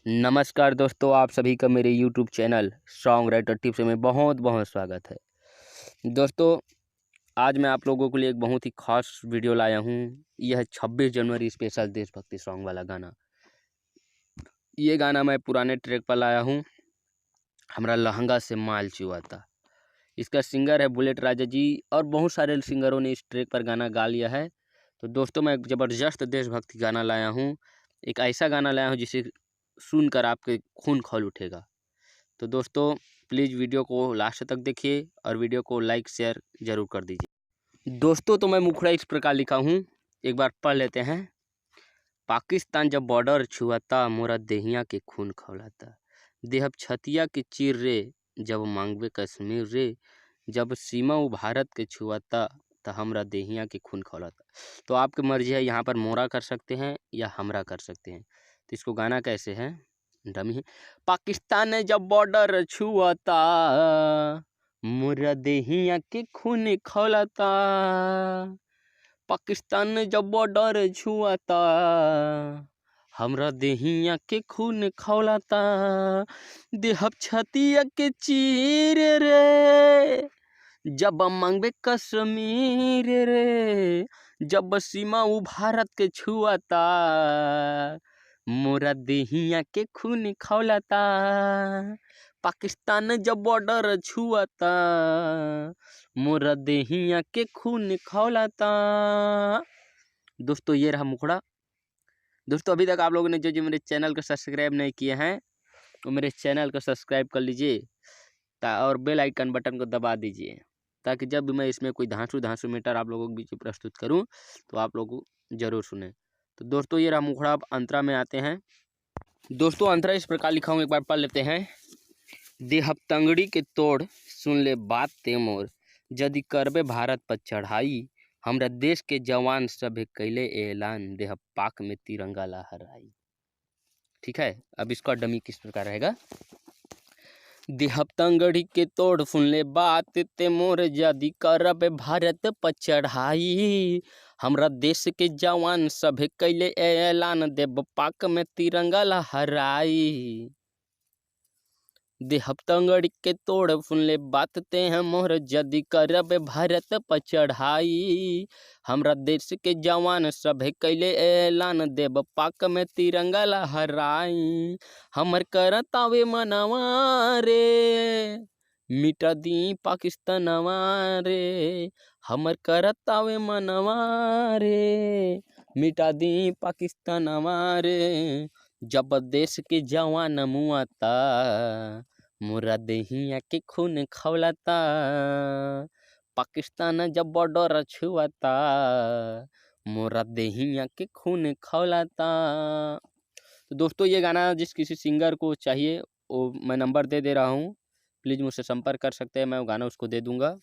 नमस्कार दोस्तों, आप सभी का मेरे YouTube channel song writer tips में बहुत बहुत स्वागत है। दोस्तों, आज मैं आप लोगों के लिए एक बहुत ही खास वीडियो लाया हूँ। यह 26 जनवरी स्पेशल देशभक्ति सॉन्ग वाला गाना। ये गाना मैं पुराने ट्रैक पर लाया हूँ, हमरा लहंगा से माल चुआता। इसका सिंगर है बुलेट राजा जी और बहुत सारे सिंगरों ने इस ट्रैक पर गाना गा लिया है। तो दोस्तों, मैं एक ज़बरदस्त देशभक्ति गाना लाया हूँ। एक ऐसा गाना लाया हूँ जिसे सुनकर आपके खून खौल उठेगा। तो दोस्तों, प्लीज़ वीडियो को लास्ट तक देखिए और वीडियो को लाइक शेयर ज़रूर कर दीजिए। दोस्तों, तो मैं मुखड़ा इस प्रकार लिखा हूँ, एक बार पढ़ लेते हैं। पाकिस्तान जब बॉर्डर छुआता, मोरा देहिया के खून खौलाता। देहब छतिया के चीर रे, जब मांगबे कश्मीर रे। जब सीमा वो भारत के छुआता, तो हमरा देहिया के खून खौलाता। तो आपकी मर्जी है, यहाँ पर मोरा कर सकते हैं या हमरा कर सकते हैं। तो इसको गाना कैसे है, डमी है। पाकिस्तान जब बॉर्डर छुआता, मोरा देहिया के खून खौलाता। पाकिस्तान जब बॉर्डर छुआता, हमरा देहिया के खून खौलाता। देहब छतिया के चीर रे, जब मांगबे कश्मीर रे। जब सीमा वो भारत के छुआता, मोरा देहिया के खून खौलाता। पाकिस्तान जब बॉर्डर छुआता, मोरा देहिया के खून खौलाता। दोस्तों, ये रहा मुखड़ा। दोस्तों, अभी तक आप लोगों ने जो मेरे चैनल को सब्सक्राइब नहीं किए हैं, तो मेरे चैनल को सब्सक्राइब कर लीजिए और बेल आइकन बटन को दबा दीजिए, ताकि जब भी मैं इसमें कोई धांसू मैटर आप लोगों के बीच में प्रस्तुत करूं, तो आप लोग जरूर सुने। तो दोस्तों, ये रहा मुखड़ा। अब अंतरा में आते हैं। दोस्तों, अंतरा इस प्रकार लिखा हूँ, एक बार पढ़ लेते हैं। देहब तंगड़ी के तोड़, सुन ले बात ते मोर। यदि करबे भारत पर चढ़ाई, हमरा देश के जवान सभे कैले ऐलान। देहब पाक में तिरंगा लहराई। ठीक है, अब इसका डमी किस प्रकार रहेगा। देहब तंगड़ी के तोड़, सुन ले बात ते मोर। यदि करबे भारत पर चढ़ाई, हमरा देश के जवान सभे कैले ऐलान। देब पाक में तिरंगा लहराई। देहब तंगड़ी के तोड़, सुन ले बात ते हैं मोर। यदि करबे भारत पर चढ़ाई, हमरा देश के जवान सभे कैले ऐलान। देब पाक में तिरंगा लहराई। हमर करतावे मनवा रे, मिटा दी पाकिस्तानवा रे। हमर करतावे मनवा रे, मिटा दी पाकिस्तानवा रे। जब देश के जवान मुआता, मोरा देहिया के खून खौलाता। पाकिस्तान जब बॉर्डर छुआता, मोरा देहिया के खून खौलाता। तो दोस्तों, ये गाना जिस किसी सिंगर को चाहिए, वो मैं नंबर दे रहा हूँ, प्लीज़ मुझसे संपर्क कर सकते हैं, मैं वो गाना उसको दे दूँगा।